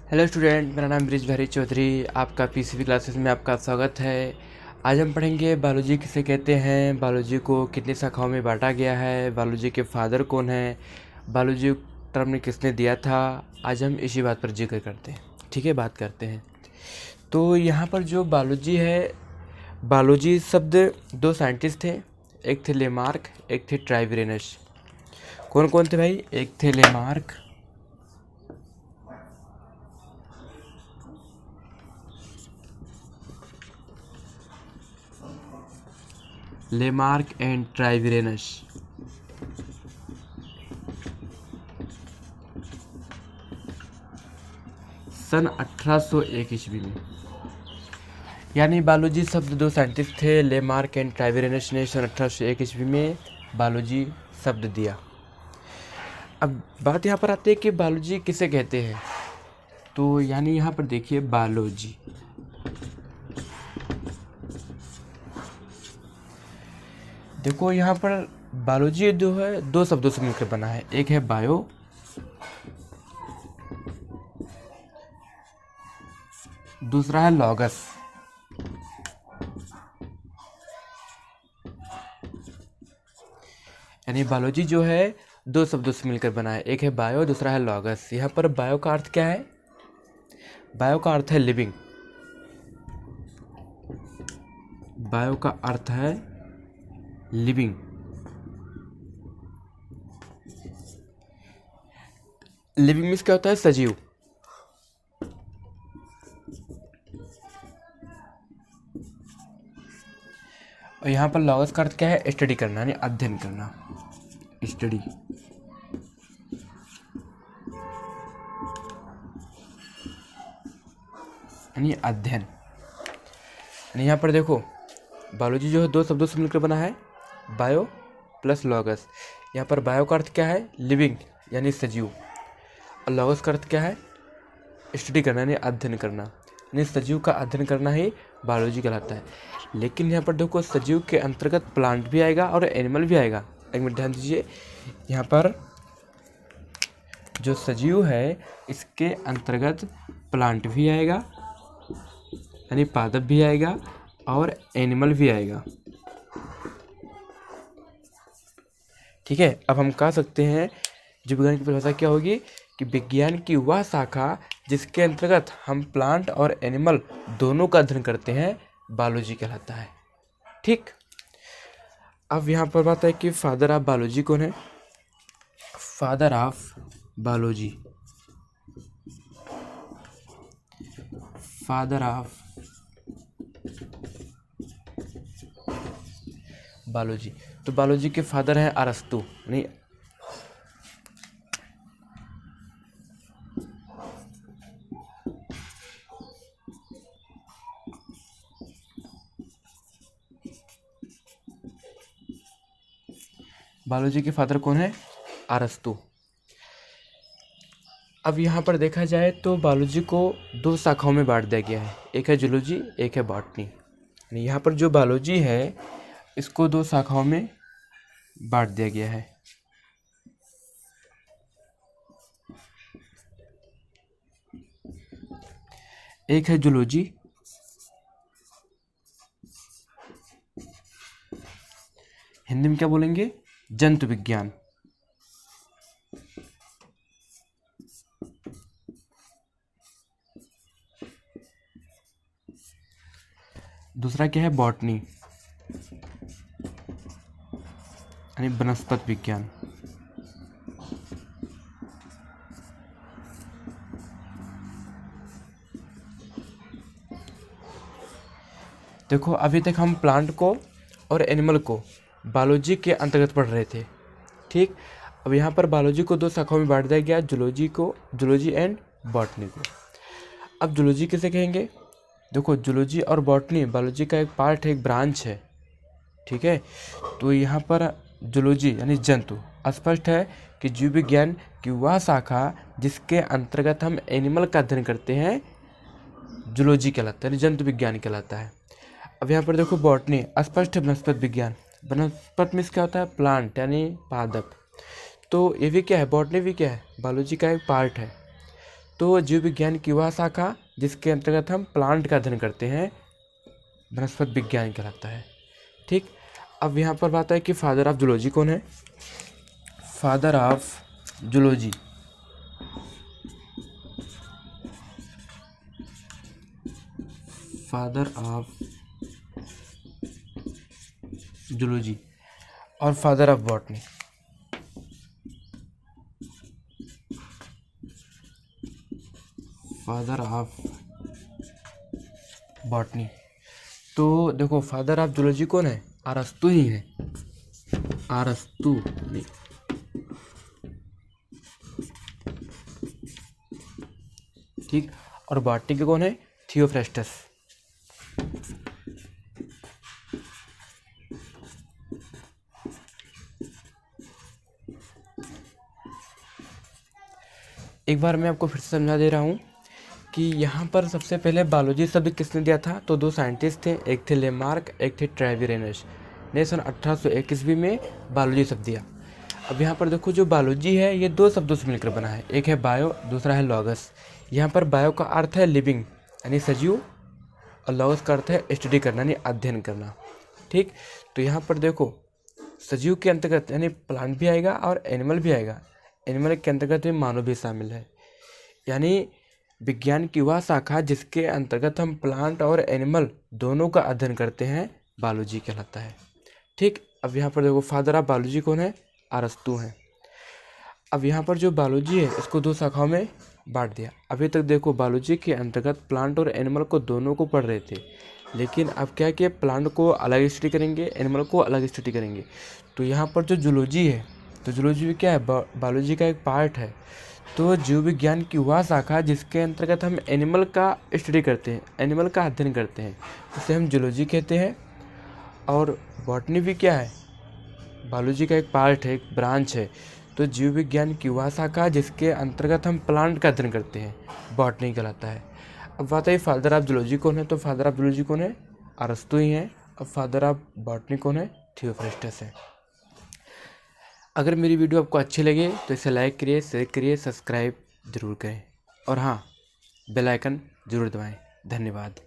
Hello student, मेरा नाम bridge Bihari Chaudhary. आपका पीसीबी क्लासेस में आपका स्वागत है। आज हम पढ़ेंगे बायोलॉजी किसे कहते हैं, बायोलॉजी को कितनी शाखाओं में बांटा गया है, बायोलॉजी के फादर कौन है, बायोलॉजी टर्म ने किसने दिया था। आज हम इसी बात पर जिक्र करते हैं, ठीक है, बात करते हैं। तो यहाँ पर जो बायोलॉजी है, बायोलॉजी शब्द दो साइंटिस्ट थे, एक थे लेमार्क, एक थे ट्राइवेरिनस। कौन कौन थे भाई? एक थे लेमार्क एंड ट्राइवेरिनस। सन 1801 ईस्वी में, यानी बायोलॉजी शब्द दो साइंटिस्ट थे, लेमार्क एंड ट्राइवेरिनस ने सन 1801 ईस्वी में बायोलॉजी शब्द दिया। अब बात यहाँ पर आती है कि बायोलॉजी किसे कहते हैं। तो यानी यहाँ पर देखिए, बायोलॉजी देखो, यहाँ पर बायोलॉजी जो है दो शब्दों से मिलकर बना है। एक है बायो, दूसरा है लॉगस। यानी बायोलॉजी जो है दो शब्दों से मिलकर बना है, एक है बायो, दूसरा है लॉगस। यहाँ पर बायो का अर्थ क्या है? बायो का अर्थ है लिविंग। बायो का अर्थ है लिविंग। लिविंग मीन्स क्या होता है? सजीव। और यहाँ पर लॉगस का अर्थ क्या है? स्टडी करना, यानी अध्ययन करना, स्टडी। यानी अध्ययन। यानी यहाँ पर देखो, बायोलॉजी जो है दो शब्दों से मिलकर बना है, बायो प्लस लॉगस। यहाँ पर बायो का अर्थ क्या है? लिविंग, यानी सजीव। और लॉगस का अर्थ क्या है? स्टडी करना, यानी अध्ययन करना। यानी सजीव का अध्ययन करना ही बायोलॉजी कहलाता है। लेकिन यहाँ पर देखो, सजीव के अंतर्गत प्लांट भी आएगा और एनिमल भी आएगा। एक मिनट ध्यान दीजिए, यहाँ पर जो सजीव है इसके अंतर्गत प्लांट भी आएगा, यानी पादप भी आएगा, और एनिमल भी आएगा। ठीक है, अब हम कह सकते हैं जो विज्ञान की परिभाषा क्या होगी कि विज्ञान की वह शाखा जिसके अंतर्गत हम प्लांट और एनिमल दोनों का अध्ययन करते हैं, बायोलॉजी कहलाता है। ठीक, अब यहाँ पर बात है कि फादर ऑफ बायोलॉजी कौन है? Father of biology, father of biology. तो बायोलॉजी के फादर हैं अरस्तु। नहीं, बायोलॉजी के फादर कौन है? अरस्तु। अब यहाँ पर देखा जाए तो बायोलॉजी को दो शाखाओं में बांट दिया गया है, एक है जूलॉजी, एक है बॉटनी। यहाँ पर जो बायोलॉजी है इसको दो शाखाओं में बांट दिया गया है। एक है जूलॉजी, हिंदी में क्या बोलेंगे? जंतु विज्ञान। दूसरा क्या है? बॉटनी, यानी वनस्पति विज्ञान। देखो, अभी तक हम प्लांट को और एनिमल को बायोलॉजी के अंतर्गत पढ़ रहे थे। ठीक, अब यहाँ पर बायोलॉजी को दो शाखाओं में बांट दिया गया, जूलॉजी एंड बॉटनी को। अब जूलॉजी किसे कहेंगे? देखो, जूलॉजी और बॉटनी बायोलॉजी का एक पार्ट है, एक ब्रांच है। ठीक है, तो यहाँ पर जूलॉजी यानी जंतु, स्पष्ट है कि जीव विज्ञान की वह शाखा जिसके अंतर्गत हम एनिमल का अध्ययन करते हैं, जूलॉजी कहलाता है, यानी जंतु विज्ञान कहलाता है। अब यहाँ पर देखो, बॉटनी, स्पष्ट है वनस्पति विज्ञान। वनस्पति में क्या होता है? प्लांट, यानी पादप। तो ये भी क्या है? बॉटनी भी क्या है? बायोलॉजी का एक पार्ट है। तो जीव विज्ञान की वह शाखा जिसके अंतर्गत हम प्लांट का अध्ययन करते हैं वनस्पति विज्ञान कहलाता है। ठीक, अब यहाँ पर बात है कि फादर ऑफ जूलॉजी कौन है। Father of zoology, father of zoology और father of botany. Father of botany, तो देखो फादर ऑफ जूलॉजी कौन है, अरस्तु ही है, अरस्तु नहीं। ठीक, और बॉटनी के कौन है, थियोफ्रेस्टस। एक बार मैं आपको फिर से समझा दे रहा हूँ कि यहाँ पर सबसे पहले बायोलॉजी शब्द किसने दिया था, तो दो साइंटिस्ट थे, एक थे लेमार्क, एक थे ट्रेविरेनस ने सन 1801 ईस्वी में बायोलॉजी शब्द दिया। अब यहाँ पर देखो जो बायोलॉजी है ये दो शब्दों से मिलकर बना है, एक है बायो, दूसरा है लॉगस। यहाँ पर बायो का अर्थ है लिविंग यानी सजीव, और लॉगस का अर्थ है स्टडी करना यानी अध्ययन करना। ठीक, तो यहाँ पर देखो सजीव के अंतर्गत यानी प्लांट भी आएगा और एनिमल भी आएगा। एनिमल के अंतर्गत में मानव भी शामिल है, यानी विज्ञान की वह शाखा जिसके अंतर्गत हम प्लांट और एनिमल दोनों का अध्ययन करते हैं बायोलॉजी कहलाता है। ठीक, अब यहाँ पर देखो फादर ऑफ बायोलॉजी कौन है, अरस्तु हैं। अब यहाँ पर जो बायोलॉजी है इसको दो शाखाओं में बांट दिया। अभी तक देखो बायोलॉजी के अंतर्गत प्लांट और एनिमल को दोनों को पढ़ रहे थे, लेकिन अब क्या कि प्लांट को अलग स्टडी करेंगे, एनिमल को अलग स्टडी करेंगे। तो यहाँ पर जो जूलॉजी है, तो जूलॉजी क्या है, बायोलॉजी का एक पार्ट है। तो जीव विज्ञान की वह शाखा जिसके अंतर्गत हम एनिमल का स्टडी करते हैं, एनिमल का अध्ययन करते हैं, उसे हम जूलॉजी कहते हैं। और बॉटनी भी क्या है, बायोलॉजी का एक पार्ट है, एक ब्रांच है। तो जीव विज्ञान की वह शाखा जिसके अंतर्गत हम प्लांट का अध्ययन करते हैं बॉटनी कहलाता है। अब बात है फादर ऑफ जूलॉजी कौन है, तो फादर ऑफ जूलॉजी कौन है, अरस्तु ही हैं। अब फादर ऑफ बॉटनी कौन है, थियोफ्रेस्टस है। अगर मेरी वीडियो आपको अच्छी लगे तो इसे लाइक करिए, शेयर करिए, सब्सक्राइब जरूर करें, और हाँ बेल आइकन जरूर दबाएं। धन्यवाद।